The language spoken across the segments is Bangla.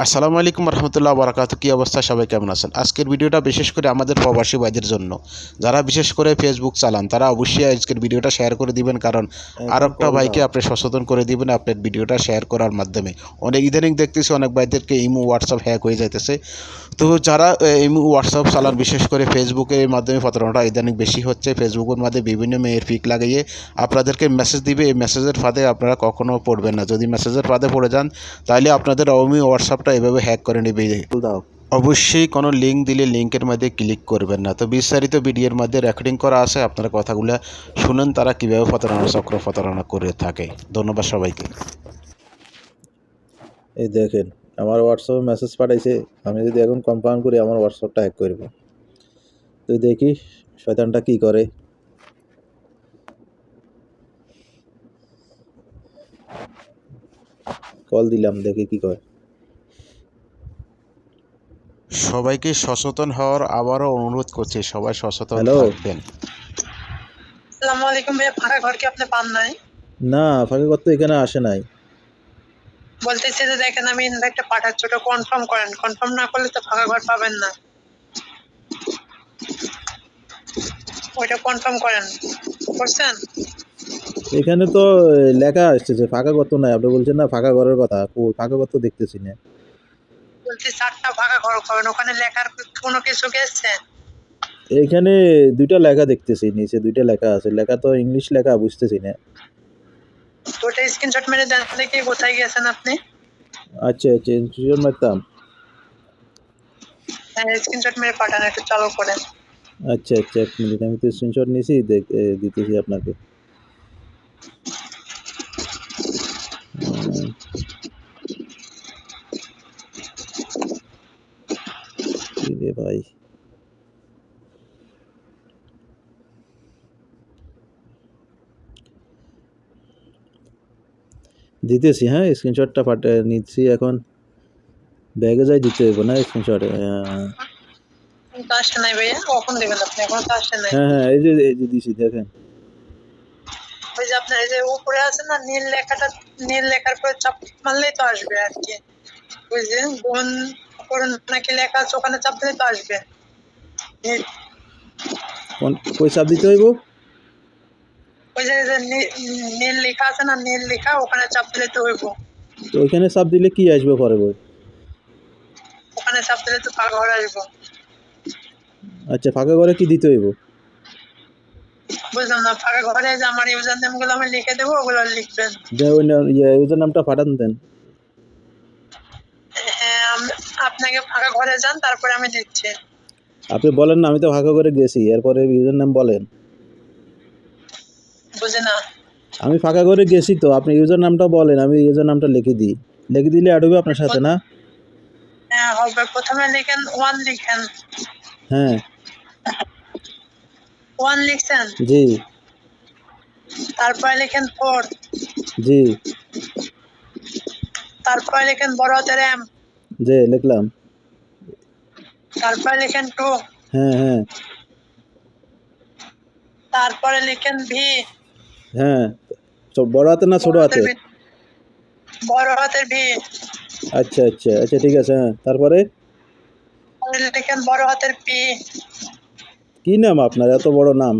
আসসালামু আলাইকুম রহমতুল্লাহ বারাকাতু। কী অবস্থা, সবাই কেমন আছেন? আজকের ভিডিওটা বিশেষ করে আমাদের প্রবাসী ভাইদের জন্য, যারা বিশেষ করে ফেসবুক চালান, তারা অবশ্যই আজকের ভিডিওটা শেয়ার করে দিবেন, কারণ আর একটা ভাইকে আপনি সচেতন করে দিবেন আপনার ভিডিওটা শেয়ার করার মাধ্যমে। অনেক ইদানিং দেখতেছি অনেক ভাইদেরকে ইমো হোয়াটসঅ্যাপ হ্যাক হয়ে যাইতেছে। তো যারা ইমো হোয়াটসঅ্যাপ চালান, বিশেষ করে ফেসবুকের মাধ্যমে প্রতারণাটা ইদানিং বেশি হচ্ছে। ফেসবুকের মধ্যে বিভিন্ন মেয়ের পিক লাগিয়ে আপনাদেরকে মেসেজ দিবে, এই মেসেজের ফাঁদে আপনারা কখনও পড়বেন না। যদি মেসেজের ফাঁদে পড়ে যান, তাহলে আপনাদের ইমো হোয়াটসঅ্যাপটা এভাবে হ্যাক করে নেবে। অবশ্যই কোনো লিঙ্ক দিলে লিঙ্কের মধ্যে ক্লিক করবেন না। তো বিস্তারিত ভিডিওর মধ্যে রেকর্ডিং করা আছে, আপনারা কথাগুলো শুনেন তারা কীভাবে প্রতারণা করে থাকে। ধন্যবাদ সবাইকে। এই দেখেন আমার হোয়াটসঅ্যাপে মেসেজ পাঠাইছে, আমি যদি এখন কনফার্ম করি আমার হোয়াটসঅ্যাপটা হ্যাক করব। তো দেখি শয়তানটা কি করে। কল দিলাম, দেখি কি করে। সবাইকে সচেতন হওয়ার আবারও অনুরোধ করছি, সবাই সচেতন থাকবেন। আসসালামু আলাইকুম ভাই, ফাঁকা ঘর কি আপনি পান নাই? না, ফাঁকা ঘর তো এখানে আসে নাই। বলতেছে যে দেখেন আমি ইনভাইটটা পাঠাচ্ছি, ওটা কনফার্ম করেন। কনফার্ম না করলে তো ফাঁকা ঘর পাবেন না, ওইটা কনফার্ম করেন। করছেন? এখানে তো লেখা আসছে ফাঁকা ঘর তো নাই। আপনি বলছেন না ফাঁকা ঘরের কথা, ফাঁকা ঘর তো দেখতেছি না। বলছি 4টা ফাঁকা ঘর পাবেন, ওখানে লেখার কোনো কিছু গেছে? এখানে দুইটা লেখা দেখতেছি, নিচে দুইটা লেখা আছে, লেখা তো ইংলিশ লেখা, বুঝতেছি না। তো ওটা স্ক্রিনশট মেরে দেন দেখি কোথায় গেছেন আপনি। আচ্ছা আচ্ছা, ইনস্টিটিউশন মারতাম। হ্যাঁ, স্ক্রিনশট মেরে পাঠান, একটু চালু করেন। আচ্ছা আচ্ছা, এক মিনিট, আমি তো স্ক্রিনশট নিয়েছি, দিতেছি আপনাকে। রে ভাই, দিতেছি। হ্যাঁ, স্ক্রিনশটটা নিচ্ছি। এখন ব্যাগে যাই দিতে হইব না স্ক্রিনশট? তো আসছে নাই ভাইয়া, কখন দেবেন আপনি? এখন তো আসছে নাই। হ্যাঁ হ্যাঁ, এই যে দিছি, দেখেন। ওই যে আপনার এই যে উপরে আছে না নীল লেখাটা, নীল লেখার পরে চাপ মারলেই তো আসবে আর কি। ওই যে বোন করুন নাকি লেখা আছে, ওখানে চাপ দিলে তো আসবে। কই চাপ দিতে হইব? ওই যে নীল লেখা আছে না, নীল লেখা, ওখানে চাপ দিলে তো হইব। তো ওইখানে চাপ দিলে কি আসবে পরে? বই ওখানে চাপ দিলে তো ফাঁকা ঘরে আসবো। আচ্ছা, ফাঁকা ঘরে কি দিতে হইব? বুঝলাম না, ফাঁকা ঘরে যে আমার ইউজার নেম গুলো আমি লিখে দেবো, ওগুলো লিখবেন। ইউজার নামটা পাঠান দেন। হ্যাঁ, আপনাকে ফাঁকা ঘরে যান, তারপরে আমি দিচ্ছি। আপনি বলেন না, আমি তো ফাঁকা ঘরে গেছি, এরপরে ইউজার নাম বলেন। বুঝে না? আমি ফাঁকা ঘরে গেছি তো, আপনি ইউজার নামটা বলেন, আমি ইউজার নামটা লিখে দিই। লিখে দিলে অ্যাড হবে আপনার সাথে, না? হ্যাঁ হবে, প্রথমে লিখেন 1 লিখেন। হ্যাঁ 1 লিখছেন? জি তারপরে লিখেন 4, জি তারপরে লিখেন বড় হাতের M, জি, লিখলাম। তারপরে লিখেন 2, হ্যাঁ হ্যাঁ তারপরে লিখেন V, হ্যাঁ, বড় হাতে না ছোট হাতে? বড় হাতের V। আচ্ছা আচ্ছা আচ্ছা, ঠিক আছে। হ্যাঁ, তারপরে লিখেন বড় হাতের P। কি নাম আপনার, এত বড় নাম?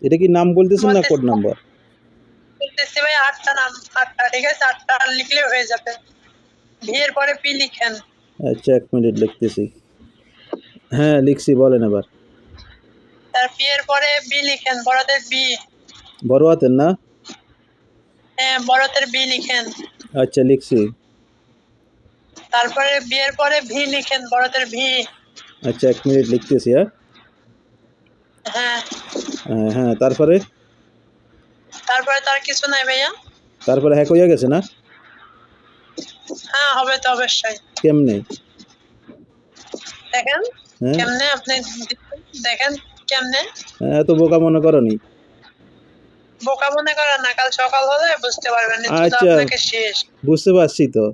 এটা কি নাম বলতেছেন না কোড নাম্বার? বলতেছি ভাই 8টা নাম, 8টা, ঠিক আছে? 8টা লিখলে হয়ে যাবে। V এর পরে P লিখেন। আচ্ছা, এক মিনিট লিখতেছি। হ্যাঁ লিখছি, বলেন এবার। তার P এর পরে B লিখেন, বড় হাতের B। বড় হাতের না? হ্যাঁ, বড় হাতের B লিখেন। আচ্ছা, লিখছি। তারপরে B এর পরে V লিখেন, বড় হাতের V। আচ্ছা, এক মিনিট লিখতেছি। হ্যাঁ হ্যাঁ, হ্যাঁ হ্যাঁ, তারপরে? তারপরে তার কিছু নাই ভাইয়া। তারপরে হ্যাক হয়ে গেছে না? হ্যাঁ হবে তো অবশ্যই। কেমনে? দেখেন হ্যাঁ কেমনে, আপনি দেখেন কেমনে। এত বোকা মনে করনি। বোকা মনে করেন না, কাল সকাল হলে বুঝতে পারবেন। আচ্ছা, আপনাকে শেষ। বুঝতে পারছি তো।